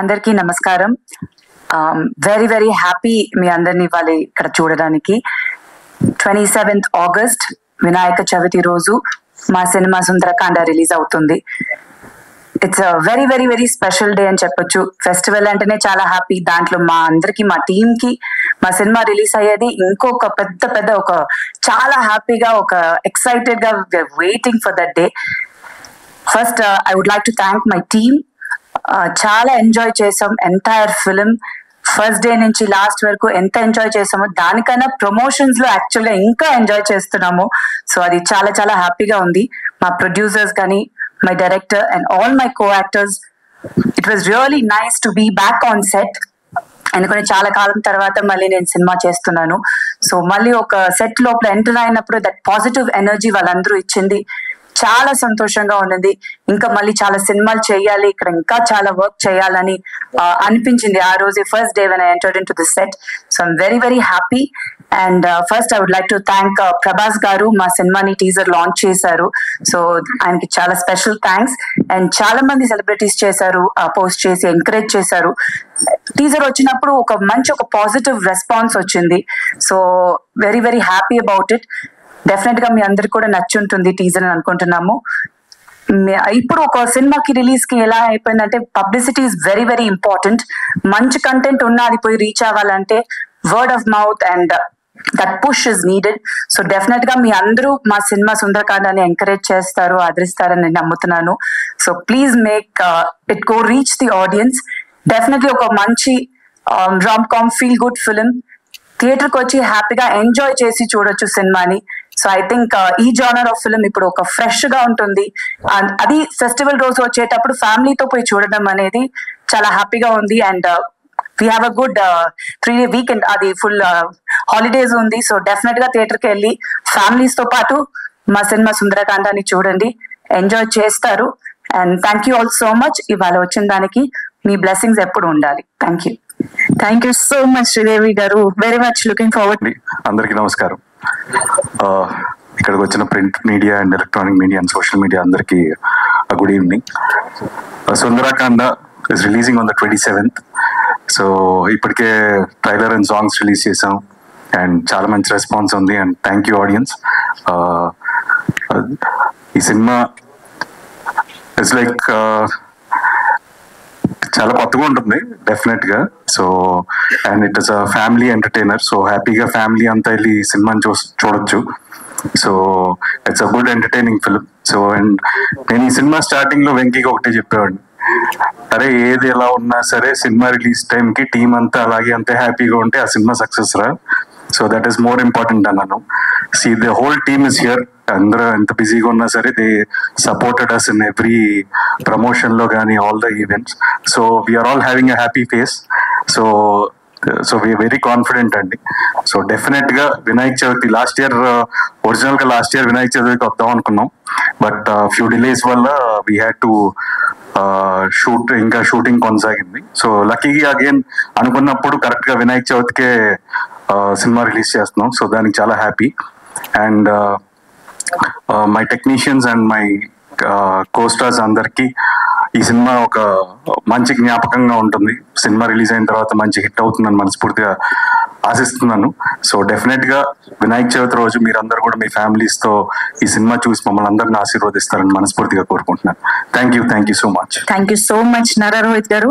అందరికీ నమస్కారం. Very very happy మీ అందరినీ వాళ్ళు ఇక్కడ చూడడానికి. 27th August వినాయక చవితి రోజు మా సినిమా సుందరకాండ రిలీజ్ అవుతుంది. It's a very very very special day అని చెప్పొచ్చు. ఫెస్టివల్ అంటేనే చాలా హ్యాపీ. దాంట్లో మా అందరికి, మా టీమ్ కి మా సినిమా రిలీజ్ అయ్యేది ఇంకొక పెద్ద ఒక చాలా హ్యాపీగా, ఒక ఎక్సైటెడ్ గా waiting for that day. First I would like to thank my team. చాలా ఎంజాయ్ చేసాం ఎంటైర్ ఫిలిం. ఫస్ట్ డే నుంచి లాస్ట్ వరకు ఎంత ఎంజాయ్ చేసామో దానికన్నా ప్రమోషన్స్ లో యాక్చువల్ గా ఇంకా ఎంజాయ్ చేస్తున్నాము. సో అది చాలా చాలా హ్యాపీగా ఉంది. మా ప్రొడ్యూసర్స్ కానీ, my director and all my co actors, it was really nice to be back on set. ఎందుకంటే చాలా కాలం తర్వాత మళ్ళీ నేను సినిమా చేస్తున్నాను. సో మళ్ళీ ఒక సెట్ లోపల ఎంటర్ అయినప్పుడు దట్ పాజిటివ్ ఎనర్జీ వాళ్ళందరూ ఇచ్చింది. చాలా సంతోషంగా ఉన్నది. ఇంకా మళ్ళీ చాలా సినిమాలు చేయాలి, ఇక్కడ ఇంకా చాలా వర్క్ చేయాలని అనిపించింది ఆ రోజే, first day when I entered into the set. So I'm very very happy. And first I would like to thank Prabhas garu. మా సినిమాని టీజర్ లాంచ్ చేశారు. సో ఆయనకి చాలా స్పెషల్ థ్యాంక్స్. అండ్ చాలా మంది సెలబ్రిటీస్ చేశారు, పోస్ట్ చేసి ఎంకరేజ్ చేశారు. టీజర్ వచ్చినప్పుడు ఒక పాజిటివ్ రెస్పాన్స్ వచ్చింది. So very very happy about it. Definite గా మీ అందరికి కూడా నచ్చుంటుంది టీజర్ అని అనుకుంటున్నాము. ఇప్పుడు ఒక సినిమాకి రిలీజ్ కి ఎలా అయిపోయిందంటే, publicity is very very important. మంచి కంటెంట్ ఉన్నా అది పోయి రీచ్ అవ్వాలంటే word of mouth and that push is needed. So definite గా మీ అందరూ మా సినిమా సుందరకాండని ఎంకరేజ్ చేస్తారు, ఆదరిస్తారని నేను నమ్ముతున్నాను. So please make it go reach the audience. Definitely ఒక మంచి rom com feel good film. Theatre కి వచ్చి హ్యాపీగా ఎంజాయ్ చేసి చూడొచ్చు సినిమాని. సో ఐ థింక్ ఈ జానర్ ఆఫ్ ఫిలిం ఇప్పుడు ఒక ఫ్రెష్ గా ఉంటుంది. అది ఫెస్టివల్ రోజు వచ్చేటప్పుడు ఫ్యామిలీతో పోయి చూడడం అనేది చాలా హ్యాపీగా ఉంది. And we have a good 3-day weekend, అది ఫుల్ హాలిడేస్ ఉంది. సో డెఫినెట్ గా థియేటర్ కి వెళ్ళి ఫ్యామిలీస్ తో పాటు మా సినిమా సుందరకాండాన్ని చూడండి, ఎంజాయ్ చేస్తారు. And thank you all so much. ఇవాళ వచ్చిన దానికి మీ బ్లెస్సింగ్స్ ఎప్పుడు ఉండాలి. Thank you so much Sridevi గారు. Very much looking forward. అందరికీ నమస్కారం. ఇక్కడికి వచ్చిన print media and electronic media and social media అందరికీ good evening. Sundarakanda is releasing on the 27th. So ఇప్పటికే ట్రైలర్ అండ్ సాంగ్స్ రిలీజ్ చేసాం అండ్ చాలా మంచి రెస్పాన్స్ ఉంది. And thank you audience. ఈ సినిమా ఇట్స్ లైక్ చాలా కొత్తగా ఉంటుంది డెఫినెట్ గా. So and it is a family entertainer. So హ్యాపీగా ఫ్యామిలీ అంతా వెళ్ళి సినిమాని చూడొచ్చు. So it's a good entertaining film. So and నేను ఈ సినిమా స్టార్టింగ్ లో వెంకీకి ఒకటే చెప్పేవాడిని, అరే ఏది ఎలా ఉన్నా సరే సినిమా రిలీజ్ టైం కి టీం అంతా అలాగే అంతే హ్యాపీగా ఉంటే ఆ సినిమా సక్సెస్ రా. So that is more important అన్నాను. See the whole team is here. అందరూ ఎంత బిజీగా ఉన్నా సరే they supported us in every promotion లో కానీ all the events. So we are all having a happy face. So we are very confident అండి. So definite గా వినాయక చవితి లాస్ట్ ఇయర్ వినాయక చవితికి వద్దాం అనుకున్నాం. బట్ ఫ్యూ డిలేస్ వల్ల వీ హ్యాడ్ టు ఇంకా షూటింగ్ కొనసాగింది. సో లక్కీగా అగైన్ అనుకున్నప్పుడు కరెక్ట్ గా వినాయక చవితికే సినిమా రిలీజ్ చేస్తున్నాం. సో దానికి చాలా happy. And my technicians and my co-stars అందరికి ఈ సినిమా ఒక మంచి జ్ఞాపకంగా ఉంటుంది. సినిమా రిలీజ్ అయిన తర్వాత మంచి హిట్ అవుతుందని మనస్ఫూర్తిగా ఆశిస్తున్నాను. సో డెఫినెట్ గా వినాయక చవితి రోజు మీరందరూ కూడా మీ ఫ్యామిలీస్ తో ఈ సినిమా చూసి మమ్మల్ని అందరిని ఆశీర్వదిస్తారని మనస్ఫూర్తిగా కోరుకుంటున్నాను. Thank you so much. Thank you so much Nara Rohit గారు.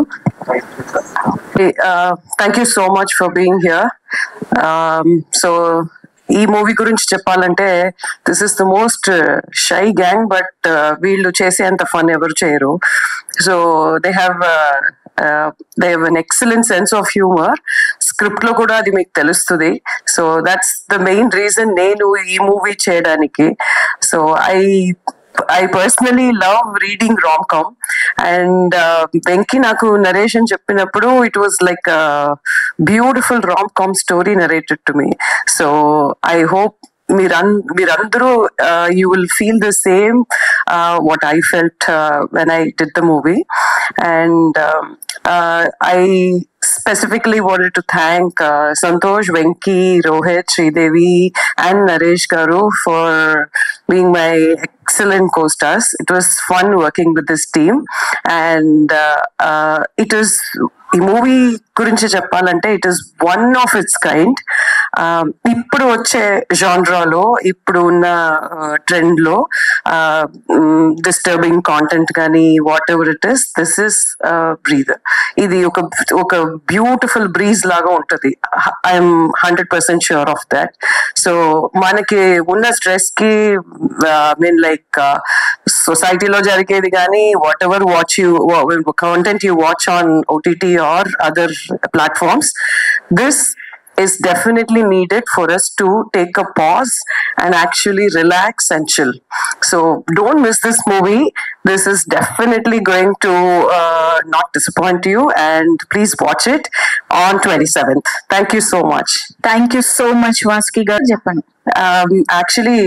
Thank you so much for being here. So ఈ మూవీ గురించి చెప్పాలంటే, this is the most shy gang, but వీళ్ళు చేసేంత ఫన్ ఎవరు చేయరు. So they have an excellent sense of humour. Script లో కూడా అది మీకు తెలుస్తుంది. So that's the main reason నేను ఈ మూవీ చేయడానికి. So I personally love reading rom-com, and Venki naku narration cheppinappudu it was like a beautiful rom-com story narrated to me. So I hope మీరందరూ you will feel the same what I felt when I did the movie. And I specifically wanted to thank Santosh, Venki, Rohit, Sridevi and Naresh Garu for being my excellent co-stars. It was fun working with this team, and it is. ఈ movie గురించి చెప్పాలంటే it is one of it's kind. ఇప్పుడు వచ్చే జాన్రాలో, ఇప్పుడు ఉన్న trend లో disturbing content కానీ what ever it is, this is breather. ఇది ఒక బ్యూటిఫుల్ బ్రీజ్ లాగా ఉంటది. I'm 100% sure of that. So మనకి ఉన్న స్ట్రెస్ కి మీన్ లైక్ సొసైటీలో జరిగేది కానీ what ever content you watch on OTT or other platforms, this is definitely needed for us to take a pause and actually relax and chill. So don't miss this movie. This is definitely going to not disappoint you, and please watch it on 27th. Thank you so much. Thank you so much Vasuki గారు. చెప్పండి. Actually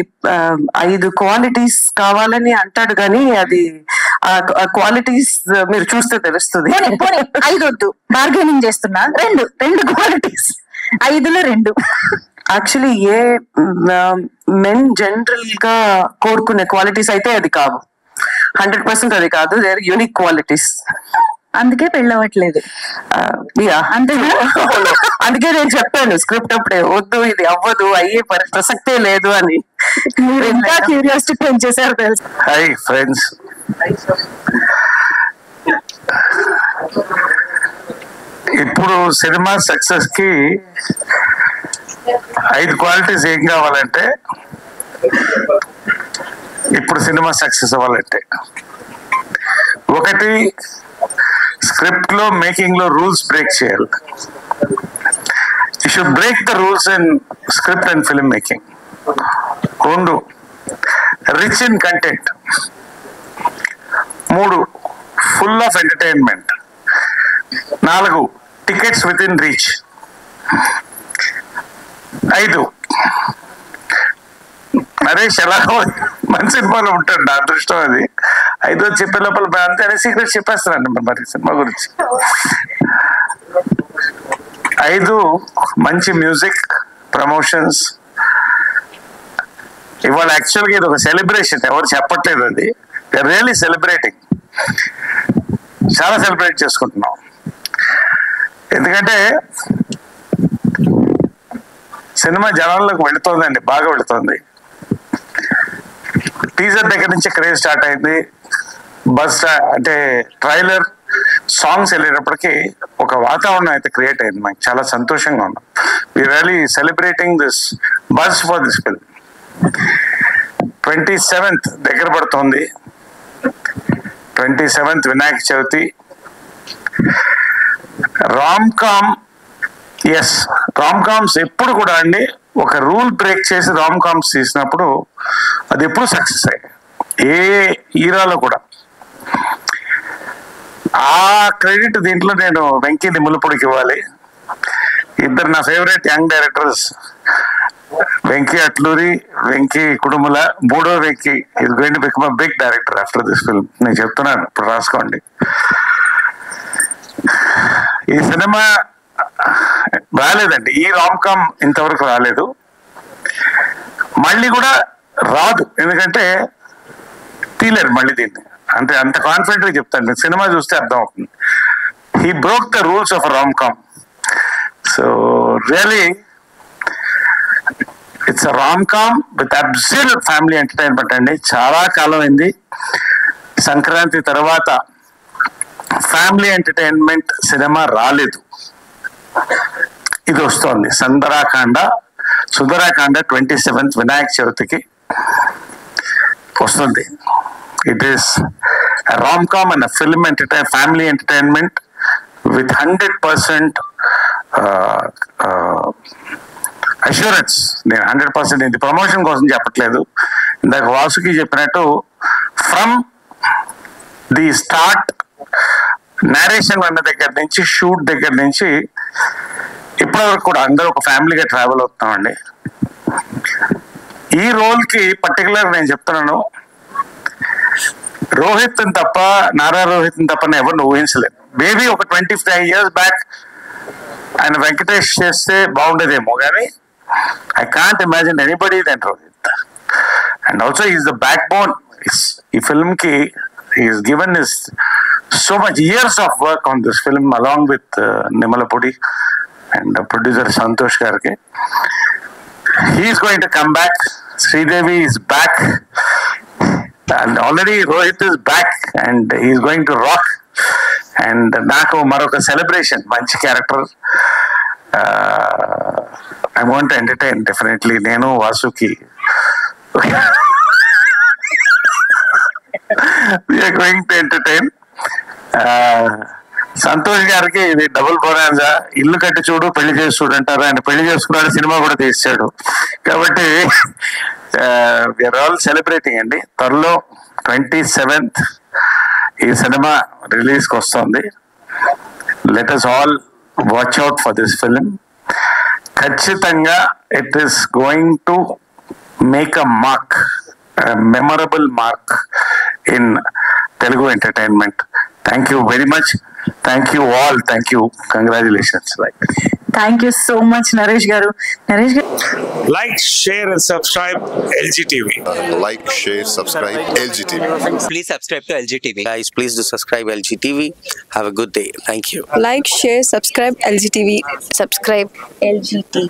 5 qualities కావాలని అంటాడు కానీ అది qualities మీరు చూస్తే తెలుస్తుంది. 5 వద్దు, బార్గెనింగ్ చేస్తున్నా. రెండు క్వాలిటీస్, 5లో 2. యాక్చువల్లీ ఏ మెన్ జనరల్ గా కోరుకునే క్వాలిటీస్ అయితే అది కాదు, 100% అది కాదు. They are unique qualities. అందుకే పెళ్ళవట్లేదు. అందుకే నేను చెప్పాను స్క్రిప్ట్ అప్పుడే, వద్దు ఇది అవ్వదు, అయ్యే ప్రసక్తే లేదు అని. మీరు ఇంకా క్యూరియాసిటీ పెంచేశారు తెలుసు. హై ఫ్రెండ్స్, ఇప్పుడు సినిమా సక్సెస్ కి 5 క్వాలిటీస్ ఏం కావాలంటే, ఇప్పుడు సినిమా సక్సెస్ అవ్వాలంటే, ఒకటి స్క్రిప్ట్ లో మేకింగ్ లో రూల్స్ బ్రేక్ చేయాలి. You should break the rules in script and film making. 2, rich in content. 3, full of entertainment. 4, tickets with in reach. 5, Naresh ఎలా మంచి సినిమాలో ఉంటాడు, నా అదృష్టం అది. 5 చెప్పే లోపల అంతే సీక్రెట్ చెప్పేస్తానండి మరి సినిమా గురించి. 5, మంచి మ్యూజిక్, ప్రమోషన్స్. ఇవాళ యాక్చువల్గా ఇది ఒక సెలబ్రేషన్, ఎవరు చెప్పట్లేదు, అది రియల్లీ సెలబ్రేటింగ్. చాలా సెలబ్రేట్ చేసుకుంటున్నాం. ఎందుకంటే సినిమా జనాల్లోకి వెళుతోందండి, బాగా వెళుతోంది. టీజర్ దగ్గర నుంచి క్రేజ్ స్టార్ట్ అయింది. అంటే ట్రైలర్, సాంగ్స్ వెళ్ళేటప్పటికి ఒక వాతావరణం అయితే క్రియేట్ అయింది. మనకి చాలా సంతోషంగా ఉన్నాం. We really celebrating this buzz for this film. 27th దగ్గర పడుతోంది. 27th Vinayaka Chavithi. Rom com, yes, rom coms ఎప్పుడు కూడా అండి ఒక రూల్ బ్రేక్ చేసి రామ్ కామ్స్ తీసినప్పుడు అది ఎప్పుడు సక్సెస్ అయ్యాయి, ఏ ఈరాలో కూడా. ఆ క్రెడిట్ దీంట్లో నేను వెంకీ నిములపూడికి ఇవ్వాలి. 2 నా favourite young directors, Venky Atluri, Venky Kudumula. 3వ Venky is going to become big director after this film. నేను చెప్తున్నాను, ఇప్పుడు రాసుకోండి. ఈ సినిమా రాలేదండి, ఈ రామ్ కామ్ ఇంతవరకు రాలేదు, మళ్ళీ కూడా రాదు. ఎందుకంటే తీలేరు మళ్ళీ దీన్ని. అంత కాన్ఫిడెంట్ గా చెప్తాను, సినిమా చూస్తే అర్థం అవుతుంది. He broke the rules of rom com. So really it's a rom com with absolute family entertainment అండి. చాలా కాలం అయింది సంక్రాంతి తర్వాత ఫ్యామిలీ ఎంటర్టైన్మెంట్ సినిమా రాలేదు. ఇది వస్తోంది సుందరాకాండ 27th వినాయక చవితికి వస్తుంది. It is rom com and film family entertainment with 100% assurance. నేను 100% ఇది ప్రమోషన్ కోసం చెప్పట్లేదు. ఇందాక వాసుకి చెప్పినట్టు ఫ్రమ్ ది స్టార్ట్, నేరేషన్ అన్న దగ్గర నుంచి, షూట్ దగ్గర నుంచి ఇప్పటివరకు కూడా అందరూ ఒక ఫ్యామిలీగా ట్రావెల్ అవుతున్నామండి. ఈ రోల్ కి పర్టికులర్ నేను చెప్తున్నాను, రోహిత్ తప్ప, నారా రోహిత్ తప్ప ఎవరిని ఊహించలేదు. మేబీ ఒక 25 years బ్యాక్ ఆయన వెంకటేష్ చేస్తే బాగుండేదేమో, కానీ I can't imagine anybody then Rohit. And also is the backbone ఈ ఫిల్మ్ కి is given is so much years of work on this film along with Nimalapudi and producer Santosh Garge. He is going to come back. Sridevi is back, and already Rohit is back, and he is going to rock. And Nako Maroka celebration, manchi character. I want to entertain definitely. Nenu Vasuki. We are going to entertain. Santosh గారికి ఇది double bonanza. ఇల్లు కట్టి చూడు పెళ్లి చేసి చూడు అంటారు. ఆయన పెళ్లి చేసుకున్నాడు, సినిమా కూడా తీసాడు. కాబట్టి వీఆర్ ఆల్ సెలబ్రేటింగ్ అండి. త్వరలో 27th ఈ సినిమా రిలీజ్ కి వస్తుంది. Let us all watch out for this film. ఖచ్చితంగా it is going to make a mark, memorable mark in Telugu entertainment. Thank you very much. Thank you all. Thank you. Congratulations. Thank you so much Naresh గారు. నరేష్ గారు, Like, share and subscribe LGTV. Like, share, subscribe LGTV. Please subscribe to LGTV. Guys, please do subscribe LGTV. Have a good day. Thank you. Like, share, subscribe LGTV. Subscribe LGTV.